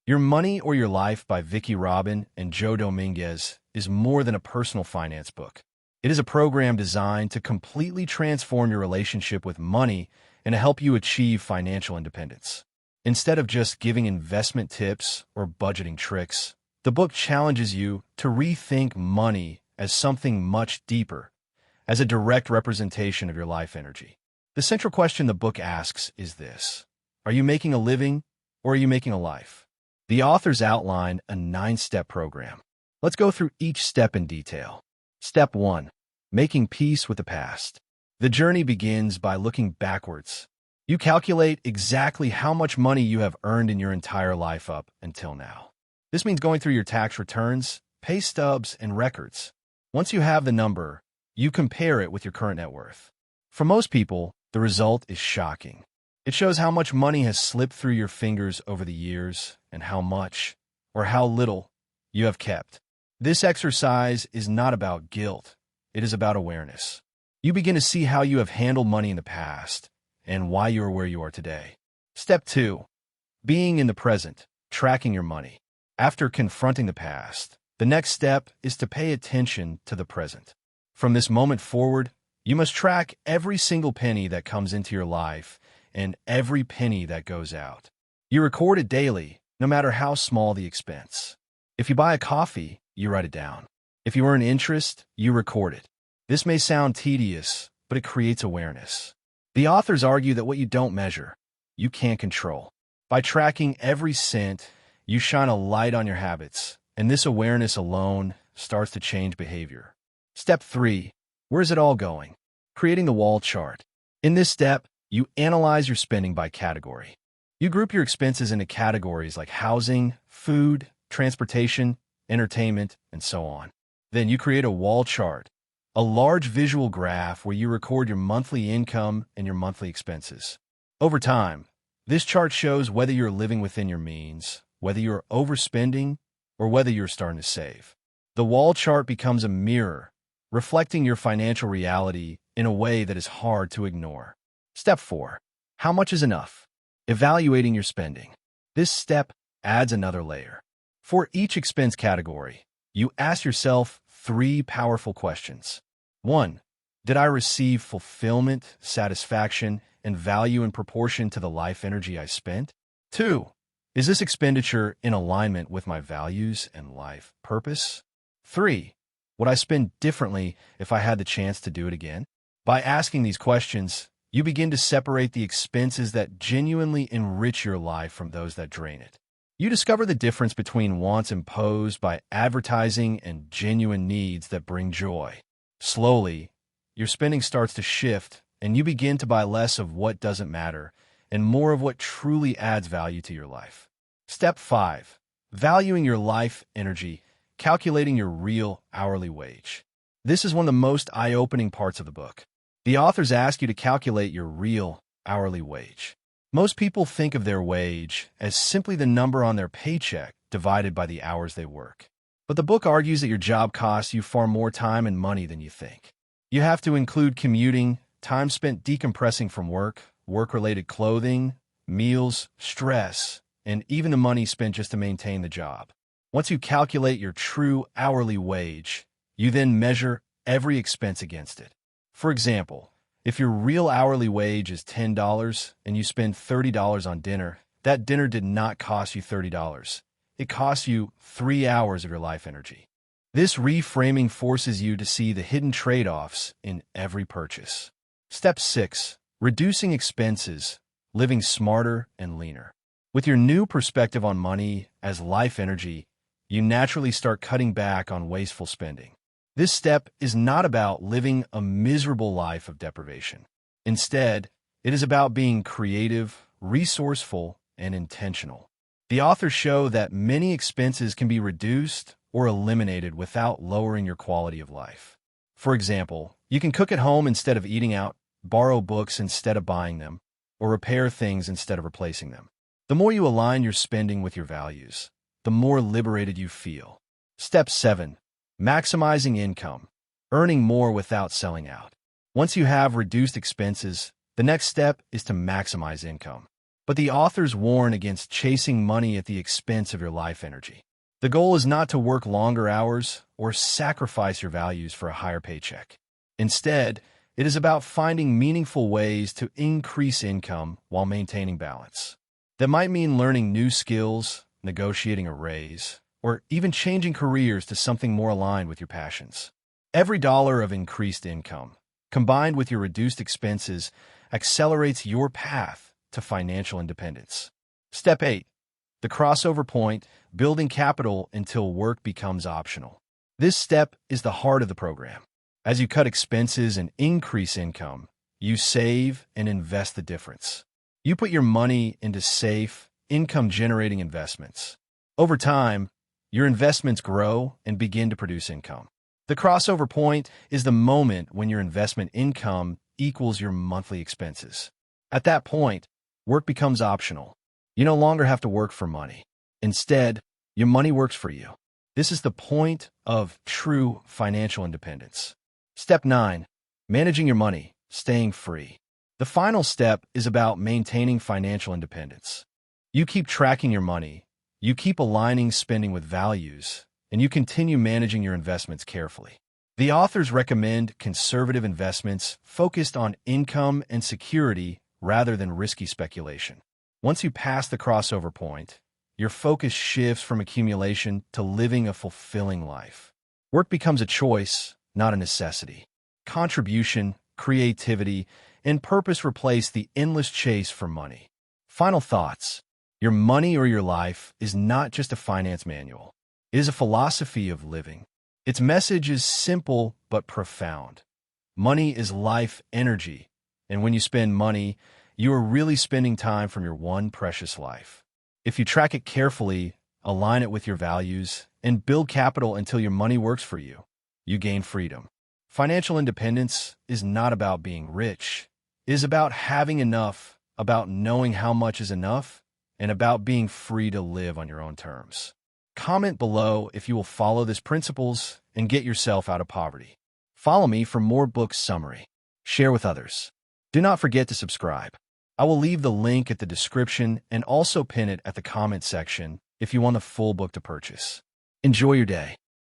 Your Money or Your Life by Vicki and Joe Dominguez is more than a personal finance book. It is a program designed to completely transform your relationship with money and to help you achieve financial independence. Instead of just giving investment tips or budgeting tricks, the book challenges you to rethink money as something much deeper, as a direct representation of your life energy. The central question the book asks is this: are you making a living or are you making a life? The authors outline a 9-step program. Let's go through each step in detail. Step 1. Making peace with the past. The journey begins by looking backwards. You calculate exactly how much money you have earned in your entire life up until now. This means going through your tax returns, pay stubs, and records. Once you have the number, you compare it with your current net worth. For most people, the result is shocking. It shows how much money has slipped through your fingers over the years and how much, or how little, you have kept. This exercise is not about guilt. It is about awareness. You begin to see how you have handled money in the past and why you are where you are today. Step 2. Being in the present, tracking your money. After confronting the past, the next step is to pay attention to the present. From this moment forward, you must track every single penny that comes into your life and every penny that goes out. You record it daily, no matter how small the expense. If you buy a coffee, you write it down. If you earn interest, you record it. This may sound tedious, but it creates awareness. The authors argue that what you don't measure, you can't control. By tracking every cent, you shine a light on your habits, and this awareness alone starts to change behavior. Step 3. Where is it all going? Creating the wall chart. In this step, you analyze your spending by category. You group your expenses into categories like housing, food, transportation, entertainment, and so on. Then you create a wall chart, a large visual graph where you record your monthly income and your monthly expenses. Over time, this chart shows whether you're living within your means, whether you're overspending, or whether you're starting to save. The wall chart becomes a mirror, reflecting your financial reality in a way that is hard to ignore. Step 4. How much is enough? Evaluating your spending. This step adds another layer. For each expense category, you ask yourself 3 powerful questions. 1. Did I receive fulfillment, satisfaction, and value in proportion to the life energy I spent? 2. Is this expenditure in alignment with my values and life purpose? 3. Would I spend differently if I had the chance to do it again? By asking these questions, you begin to separate the expenses that genuinely enrich your life from those that drain it. You discover the difference between wants imposed by advertising and genuine needs that bring joy. Slowly, your spending starts to shift, and you begin to buy less of what doesn't matter and more of what truly adds value to your life. Step 5. Valuing your life energy, calculating your real hourly wage. This is one of the most eye-opening parts of the book. The authors ask you to calculate your real hourly wage. Most people think of their wage as simply the number on their paycheck divided by the hours they work. But the book argues that your job costs you far more time and money than you think. You have to include commuting, time spent decompressing from work, work-related clothing, meals, stress, and even the money spent just to maintain the job. Once you calculate your true hourly wage, you then measure every expense against it. For example, if your real hourly wage is $10 and you spend $30 on dinner, that dinner did not cost you $30. It cost you 3 hours of your life energy. This reframing forces you to see the hidden trade-offs in every purchase. Step 6. Reducing expenses, living smarter and leaner. With your new perspective on money as life energy, you naturally start cutting back on wasteful spending. This step is not about living a miserable life of deprivation. Instead, it is about being creative, resourceful, and intentional. The authors show that many expenses can be reduced or eliminated without lowering your quality of life. For example, you can cook at home instead of eating out, borrow books instead of buying them, or repair things instead of replacing them. The more you align your spending with your values, the more liberated you feel. Step 7. Maximizing income, earning more without selling out. Once you have reduced expenses, the next step is to maximize income. But the authors warn against chasing money at the expense of your life energy. The goal is not to work longer hours or sacrifice your values for a higher paycheck. Instead, it is about finding meaningful ways to increase income while maintaining balance. That might mean learning new skills, negotiating a raise, or even changing careers to something more aligned with your passions. Every dollar of increased income, combined with your reduced expenses, accelerates your path to financial independence. Step 8. The crossover point, building capital until work becomes optional. This step is the heart of the program. As you cut expenses and increase income, you save and invest the difference. You put your money into safe, income-generating investments. Over time, your investments grow and begin to produce income. The crossover point is the moment when your investment income equals your monthly expenses. At that point, work becomes optional. You no longer have to work for money. Instead, your money works for you. This is the point of true financial independence. Step 9. Managing your money, staying free. The final step is about maintaining financial independence. You keep tracking your money, you keep aligning spending with values, and you continue managing your investments carefully. The authors recommend conservative investments focused on income and security rather than risky speculation. Once you pass the crossover point, your focus shifts from accumulation to living a fulfilling life. Work becomes a choice, not a necessity. Contribution, creativity, and purpose replace the endless chase for money. Final thoughts. Your money or your life is not just a finance manual. It is a philosophy of living. Its message is simple but profound. Money is life energy, and when you spend money, you are really spending time from your one precious life. If you track it carefully, align it with your values, and build capital until your money works for you, you gain freedom. Financial independence is not about being rich. It is about having enough, about knowing how much is enough, and about being free to live on your own terms. Comment below if you will follow these principles and get yourself out of poverty. Follow me for more book summary. Share with others. Do not forget to subscribe. I will leave the link at the description and also pin it at the comment section if you want the full book to purchase. Enjoy your day.